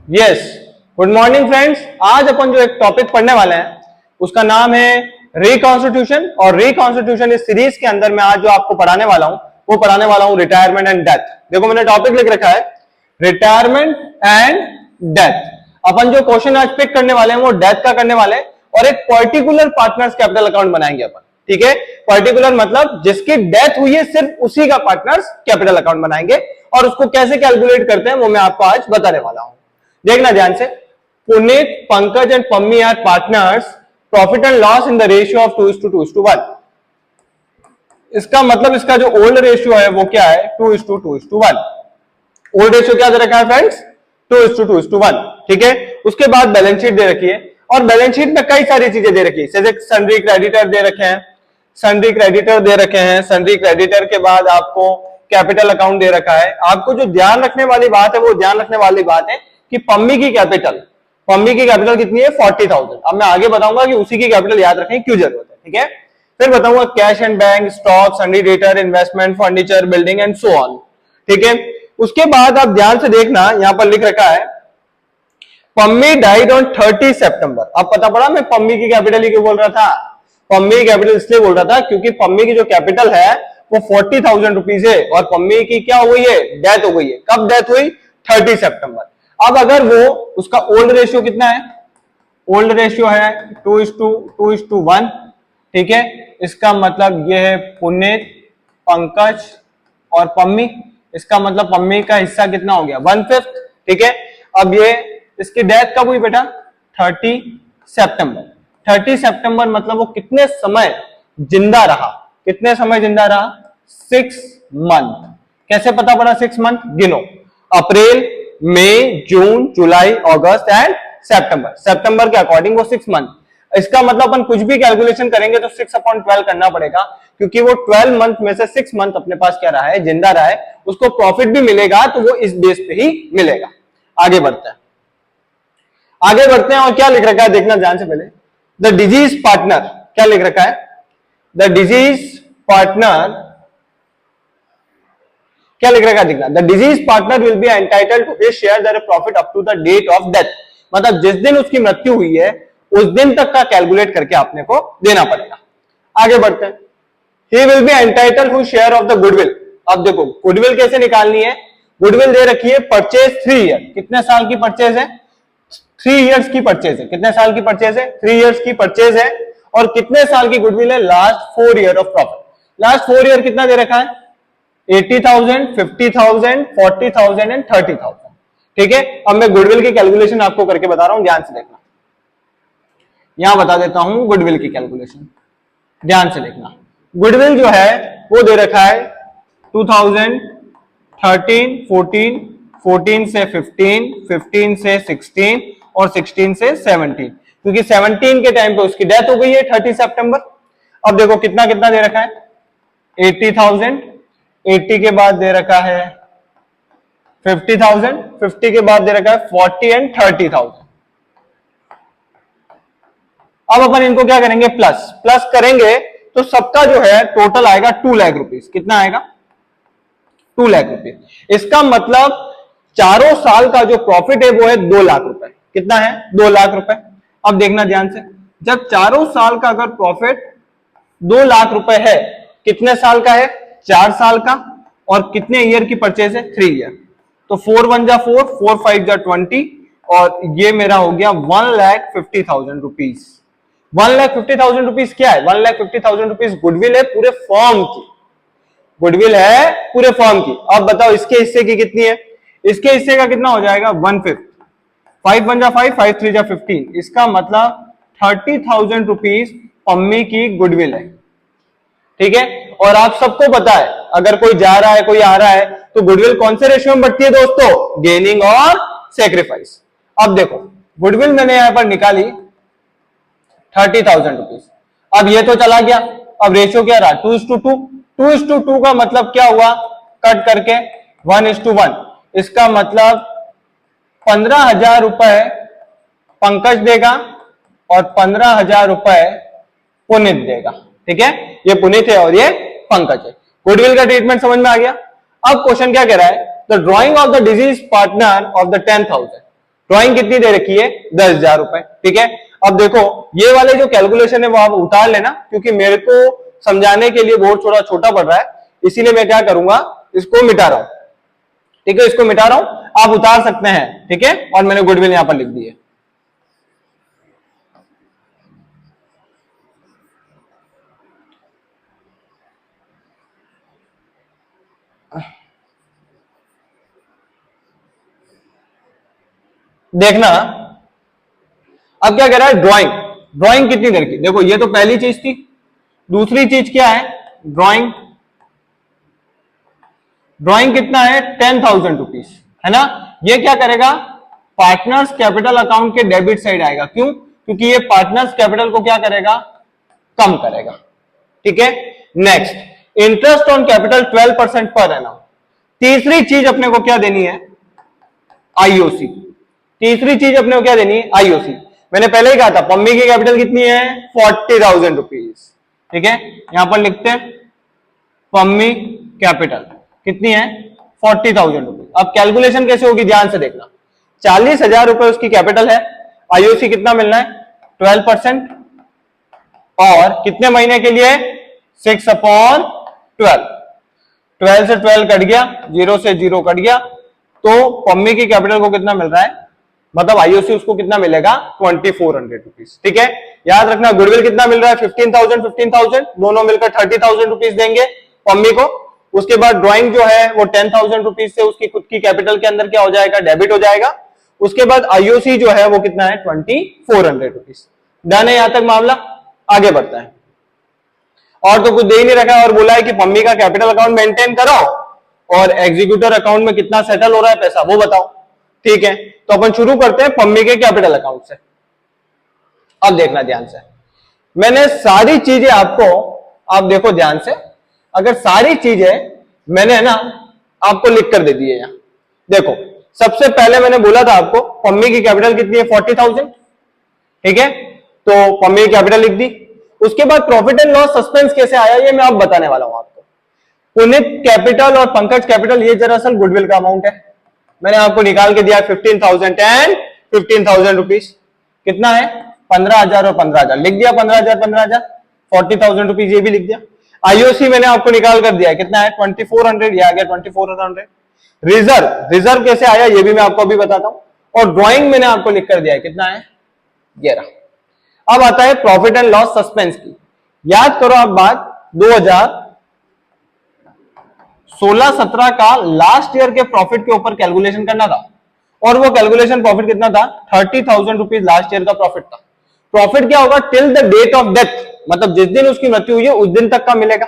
Yes, good morning friends. आज अपन जो एक टॉपिक पढ़ने वाले हैं उसका नाम है रिकॉन्स्टिट्यूशन। और रिकॉन्स्टिट्यूशन इस सीरीज के अंदर मैं आज जो आपको पढ़ाने वाला हूं वो पढ़ाने वाला हूं रिटायरमेंट एंड डेथ। देखो मैंने टॉपिक लिख रखा है रिटायरमेंट एंड डेथ। अपन जो क्वेश्चन आज पिक करने वाले हैं वो डेथ का करने वाले हैं और एक पर्टिकुलर पार्टनर्स कैपिटल अकाउंट बनाएंगे अपन। ठीक है, पर्टिकुलर मतलब जिसकी डेथ हुई है सिर्फ उसी का पार्टनर्स कैपिटल अकाउंट बनाएंगे और उसको कैसे कैलकुलेट करते हैं वो मैं आपको आज बताने वाला हूं। देखना ध्यान से। Puneet, Pankaj and Pammi are partners, profit and loss in the ratio of 2:2:1। इसका मतलब इसका जो ओल्ड रेशियो है वो क्या है 2:2:1। ओल्ड रेशियो क्या दे रखा है फ्रेंड्स 2:2:1। ठीक है, उसके बाद बैलेंस शीट दे रखी है और बैलेंस शीट में कई सारी चीजें दे रखी है जैसे सन्ड्री क्रेडिटर दे रखे हैं, सन्ड्री क्रेडिटर दे रखे हैं। सन्ड्री क्रेडिटर के बाद आपको कैपिटल अकाउंट दे रखा है। आपको जो ध्यान रखने वाली बात है वो ध्यान रखने वाली बात है कि पम्मी की कैपिटल कितनी है 40,000। अब मैं आगे बताऊंगा कि उसी की कैपिटल याद रखें क्यों जरूरत है। ठीक है, फिर बताऊंगा cash and bank, stock, sundry debtor, investment, furniture, building and so on. ठीक है, उसके बाद आप ध्यान से देखना यहां पर लिख रखा है पम्मी डाइड ऑन 30 सितंबर। अब पता पड़ा मैं पम्मी की कैपिटल ही क्यों बोल रहा था। पम्मी की कैपिटल इसलिए बोल रहा था क्योंकि पम्मी की जो कैपिटल है वो 40,000 रुपीज है और पम्मी की क्या हो गई है डेथ हो गई है। कब डेथ हुई 30 सितंबर। अब अगर वो उसका ओल्ड रेशियो कितना है, ओल्ड रेशियो है 2:1। ठीक है, इसका मतलब ये है पुनीत, पंकज और पम्मी। इसका मतलब पम्मी का हिस्सा कितना हो गया 1/5। ठीक है, अब ये इसकी डेथ कब हुई बेटा 30 सितंबर। 30 सितंबर मतलब वो कितने समय जिंदा रहा, कितने समय जिंदा रहा 6 मंथ। कैसे पता पड़ा 6 मंथ, गिनो अप्रैल, मई, जून, जुलाई, अगस्त एंड सितंबर। सितंबर के अकॉर्डिंग वो 6 मंथ। इसका मतलब अपन कुछ भी कैलकुलेशन करेंगे तो 6/12 करना पड़ेगा क्योंकि वो 12 मंथ में से 6 मंथ अपने पास क्या रहा है जिंदा रहा है। उसको प्रॉफिट भी मिलेगा तो वो इस बेस पे ही मिलेगा। आगे बढ़ते हैं, आगे बढ़ते हैं और क्या लिख रखा है देखना ध्यान से। पहले द डिजीज पार्टनर क्या लिख रखा है, द डिजीज पार्टनर क्या लिख रखा है देखना। The disease partner will be entitled to his share their profit up to the date of death. मतलब जिस दिन उसकी मृत्यु हुई है उस दिन तक का कैलकुलेट करके आपने को देना पड़ेगा। आगे बढ़ते हैं, he will be entitled to share of the goodwill. अब देखो गुडविल कैसे निकालनी है, गुडविल दे रखी है परचेज 3 ईयर। कितने साल की परचेज है 3 इयर्स की परचेज है। कितने साल की परचेज है 3 इयर्स की परचेज है। और कितने साल की गुडविल है last 4 year of profit. Last 4 year कितना दे रखा है 80,000, 50,000, 40,000 एंड 30,000। ठीक है, अब मैं गुडविल की कैलकुलेशन आपको करके बता रहा हूं, ध्यान से देखना। यहां बता देता हूं गुडविल की कैलकुलेशन, ध्यान से देखना। गुडविल जो है वो दे रखा है 2013, 14, 14 से 15, 15 से 16 और 16 से 17 क्योंकि 17 के टाइम पे उसकी डेथ हो गई है 30 सितंबर। अब देखो कितना कितना दे रखा है 80,000, 80 के बाद दे रखा है 50,000, 50 के बाद दे रखा है 40 एंड 30,000। अब अपन इनको क्या करेंगे प्लस प्लस करेंगे तो सबका जो है टोटल आएगा 2 लाख रुपीज। कितना आएगा 2 लाख रुपीज। इसका मतलब चारों साल का जो प्रॉफिट है वो है 2 लाख रुपए। कितना है 2 लाख रुपए। अब देखना ध्यान से, जब चारों साल का अगर प्रॉफिट 2 लाख रुपए है, कितने साल का है 4 साल का, और कितने ईयर की परचेज है 3 ईयर। तो 4 1 जा 4, 4 5 जा 20 और ये मेरा हो गया 1,50,000 रुपीज। 1,50,000 रुपीज क्या है 1,50,000 रुपीज गुडविल है पूरे फॉर्म की, गुडविल है पूरे फॉर्म की। अब बताओ इसके हिस्से की कितनी है, इसके हिस्से का कितना हो जाएगा 1/5। 5 1 जा 5, 5 3 जा 15। इसका मतलब 30,000 रुपीज पम्मी की गुडविल है। ठीक है, और आप सबको पता है अगर कोई जा रहा है कोई आ रहा है तो गुडविल कौन से रेशियो में बढ़ती है दोस्तों, गेनिंग और सेक्रीफाइस। अब देखो गुडविल मैंने यहां पर निकाली 30,000 रुपीज। अब ये तो चला गया, अब रेशियो क्या रहा 2:2। 2:2 का मतलब क्या हुआ कट करके 1:1। इसका मतलब 15,000 रुपए पंकज देगा और 15,000 रुपए पुनीत देगा। ठीक है, ये पुनीत है और ये पंकज है। गुडविल का ट्रीटमेंट समझ में आ गया। अब क्वेश्चन क्या कह रहा है, the drawing of the disease partner of the 10,000। Drawing कितनी दे रखी है? 10,000 रुपए। ठीक है, अब देखो ये वाले जो कैलकुलेशन है वो आप उतार लेना, क्योंकि मेरे को समझाने के लिए बोर्ड थोड़ा छोटा पड़ रहा है, इसीलिए मैं क्या करूंगा, इसको मिटा रहा हूं। ठीक है, इसको मिटा रहा हूं, आप उतार सकते हैं। ठीक है, और मैंने गुडविल यहां पर लिख दी है। देखना अब क्या कह रहा है, ड्राइंग। ड्राइंग कितनी देर की? देखो ये तो पहली चीज थी। दूसरी चीज क्या है? ड्राइंग। ड्राइंग कितना है? 10,000 रुपीज, है ना। ये क्या करेगा? पार्टनर्स कैपिटल अकाउंट के डेबिट साइड आएगा। क्यों? क्योंकि ये पार्टनर्स कैपिटल को क्या करेगा? कम करेगा। ठीक है, next, interest on capital 12% per annum. तीसरी चीज अपने को क्या देनी है? आईओसी। तीसरी चीज अपने को क्या देनी है? आईओसी। मैंने पहले ही कहा था पम्मी की कैपिटल कितनी है? 40,000 रुपीज। ठीक है, यहां पर लिखते हैं पम्मी कैपिटल कितनी है? 40,000 रुपीज। अब कैलकुलेशन कैसे होगी ध्यान से देखना। 40,000 रुपए उसकी कैपिटल है, आईओसी कितना मिलना है? 12%, और कितने महीने के लिए? 6/12। 12 से 12 कट गया, 0 से 0 कट गया, तो पम्मी की कैपिटल को कितना मिल रहा है? मतलब आईओसी उसको कितना मिलेगा? 2400 रुपीज। ठीक है, याद रखना गुडविल कितना मिल रहा है? 15,000 दोनों मिलकर 30,000 रुपीज देंगे पम्मी को। उसके बाद ड्राइंग जो है वो 10,000 रुपीज से उसकी खुद की कैपिटल के अंदर क्या हो जाएगा? डेबिट हो जाएगा। उसके बाद आईओसी जो है वो कितना है? 2400 रुपीज। डन है यहां तक मामला? आगे बढ़ता है। और तो कुछ दे ही नहीं रखा है, और बोला है कि पम्मी का कैपिटल अकाउंट मेंटेन करो और एग्जीक्यूटर अकाउंट में कितना सेटल हो रहा है पैसा वो बताओ। ठीक है, तो अपन शुरू करते हैं पम्मी के कैपिटल अकाउंट से। अब देखना ध्यान से, मैंने सारी चीजें आपको, आप देखो ध्यान से, अगर सारी चीजें मैंने ना आपको लिख कर दे दी है। यहां देखो, सबसे पहले मैंने बोला था आपको पम्मी की कैपिटल कितनी है? 40,000। ठीक है, तो पम्मी की कैपिटल लिख दी। उसके बाद प्रॉफिट एंड लॉस सस्पेंस कैसे आया ये मैं अब बताने वाला हूं आपको। पुनित कैपिटल और पंकज कैपिटल ये दरअसल गुडविल का अमाउंट है। मैंने आपको निकाल के दिया 15,000 एंड 15,000 रुपीज। कितना है? 15,000 और 15,000 लिख दिया। 15,000 15,000, 40,000 रुपीज ये भी लिख दिया। आईओसी मैंने आपको निकाल कर दिया, कितना है? 2400, ये आ गया 2400। रिजर्व, रिजर्व कैसे आया ये भी मैं आपको अभी बताता हूं। और ड्रॉइंग मैंने आपको लिख कर दिया है, कितना है? 11। अब आता है प्रॉफिट एंड लॉस सस्पेंस की। याद करो आप बात, 2016-17 का लास्ट ईयर के प्रॉफिट के ऊपर कैलकुलेशन करना था, और वो कैलकुलेशन प्रॉफिट कितना था? 30,000 रुपीज लास्ट ईयर का प्रॉफिट था। प्रॉफिट क्या होगा? Till the date of death, मतलब जिस दिन उसकी मृत्यु हुई है उस दिन तक का मिलेगा।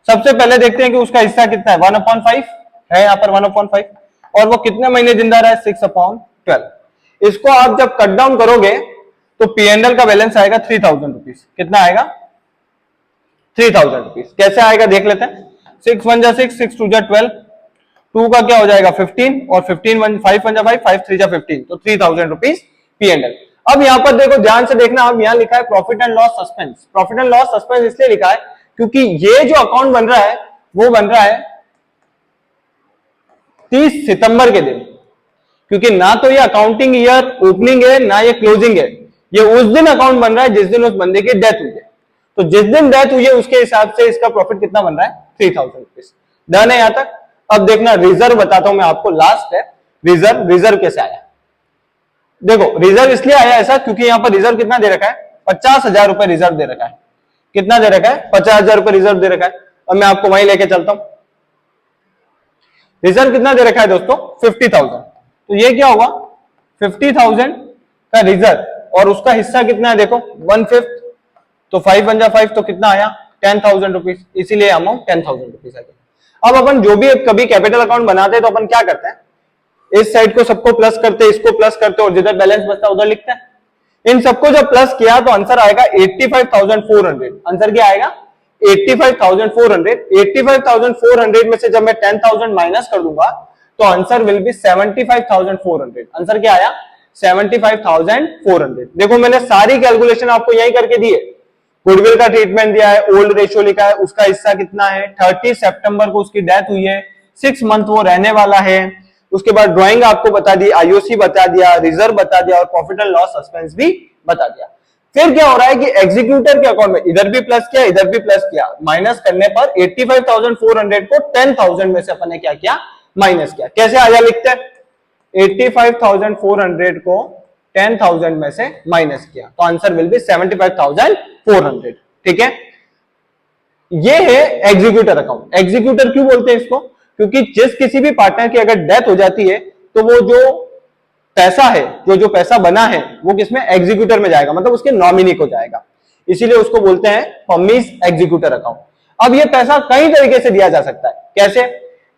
सबसे पहले देखते हैं कि उसका हिस्सा कितना है। 1/5 है यहाँ पर, 1/5, और वो कितने महीने जिंदा रहा है? 6/12। इसको आप जब कट डाउन करोगे तो पीएनएल का बैलेंस आएगा 3,000 रुपीज। कितना आएगा? 3,000 रुपीज। कैसे आएगा देख लेते हैं। 6 1 जा 6, 6 2 जा 12, 2 का क्या हो जाएगा? 15, और 15 5 1 जा 5, 5 3 जा 15, तो 3,000 रुपीज पीएनएल। अब यहां पर देखो ध्यान से देखना, अब यहां लिखा है profit and loss suspense. Profit and loss suspense इसलिए लिखा है क्योंकि ये जो अकाउंट बन रहा है वो बन रहा है 30 सितंबर के दिन, क्योंकि ना तो ये अकाउंटिंग ईयर ओपनिंग है ना ये क्लोजिंग है। ये उस दिन अकाउंट बन रहा है जिस दिन उस बंदे की डेथ हुई है। तो जिस दिन डेथ हुई है उसके हिसाब से इसका प्रॉफिट कितना बन रहा है? 3,000 रुपीज। डन है यहां तक? अब देखना रिजर्व बताता हूं मैं आपको, लास्ट है रिजर्व। रिजर्व कैसे आया? देखो रिजर्व इसलिए आया ऐसा क्योंकि यहां पर रिजर्व कितना दे रखा है? 50,000 रुपए रिजर्व दे रखा है। कितना दे रखा है? 50,000 रुपए रिजर्व दे रखा है। अब मैं आपको वहीं लेके चलता हूं। रिजर्व कितना दे रखा है दोस्तों? 50,000। तो ये क्या होगा? 50,000 का रिजर्व, और उसका हिस्सा कितना है? देखो 1/5, तो 5 1 जा 5, तो कितना आया? 10,000 रुपीज। इसीलिए अमाउंट 10,000 रुपीज आ गया। अब अपन जो भी कभी कैपिटल अकाउंट बनाते हैं तो अपन क्या करते हैं? इस साइड को सबको प्लस करते, इसको प्लस करते, और जिधर बैलेंस बचता है उधर लिखते हैं। इन सबको जब प्लस किया तो आंसर आएगा 85,400। आंसर क्या आएगा? 85,400। 85,400 में से जब मैं 10,000 माइनस कर दूंगा तो आंसर विल बी 75,400। आंसर क्या आया? 75,400। देखो मैंने सारी कैलकुलेशन आपको यही करके दी है। गुडविल का ट्रीटमेंट दिया है, ओल्ड रेशियो लिखा है, उसका हिस्सा कितना है? 30 सितंबर को उसकी डेथ हुई है, 6 मंथ वो रहने वाला है। उसके बाद ड्राइंग आपको बता दी, आईओसी बता दिया, रिजर्व बता दिया और प्रॉफिट एंड लॉस सस्पेंस भी बता दिया। फिर क्या हो रहा है कि एग्जीक्यूटर के अकाउंट में इधर भी प्लस किया, इधर भी प्लस किया, माइनस करने पर 85,400 को 10,000 में से अपन ने क्या किया, माइनस किया। कैसे आया लिखते हैं, 85,400 को 10,000 में से माइनस किया, तो आंसर विल बी 75,400। ठीक है, ये है एग्जीक्यूटर अकाउंट। एग्जीक्यूटर क्यों बोलते हैं इसको, क्योंकि जिस किसी भी पार्टनर की अगर डेथ हो जाती है तो वो जो पैसा है, जो पैसा बना है वो किसमें, एग्जीक्यूटर में जाएगा, मतलब उसके नॉमिनी को जाएगा, इसीलिए उसको बोलते हैं फर्मीज एग्जीक्यूटर अकाउंट। अब ये पैसा कई तरीके से दिया जा सकता है। कैसे,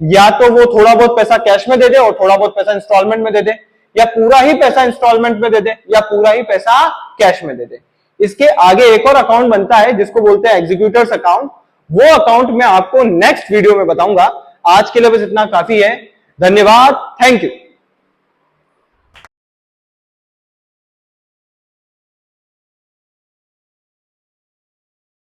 या तो वो थोड़ा बहुत पैसा कैश में दे दे और थोड़ा बहुत पैसा इंस्टॉलमेंट में दे दे, या पूरा ही पैसा इंस्टॉलमेंट में दे दे, या पूरा ही पैसा कैश में दे दे। इसके आगे एक और अकाउंट बनता है जिसको बोलते हैं एग्जीक्यूटर्स अकाउंट। वो अकाउंट मैं आपको नेक्स्ट वीडियो में बताऊंगा। आज के लिए बस इतना काफी है। धन्यवाद, थैंक यू।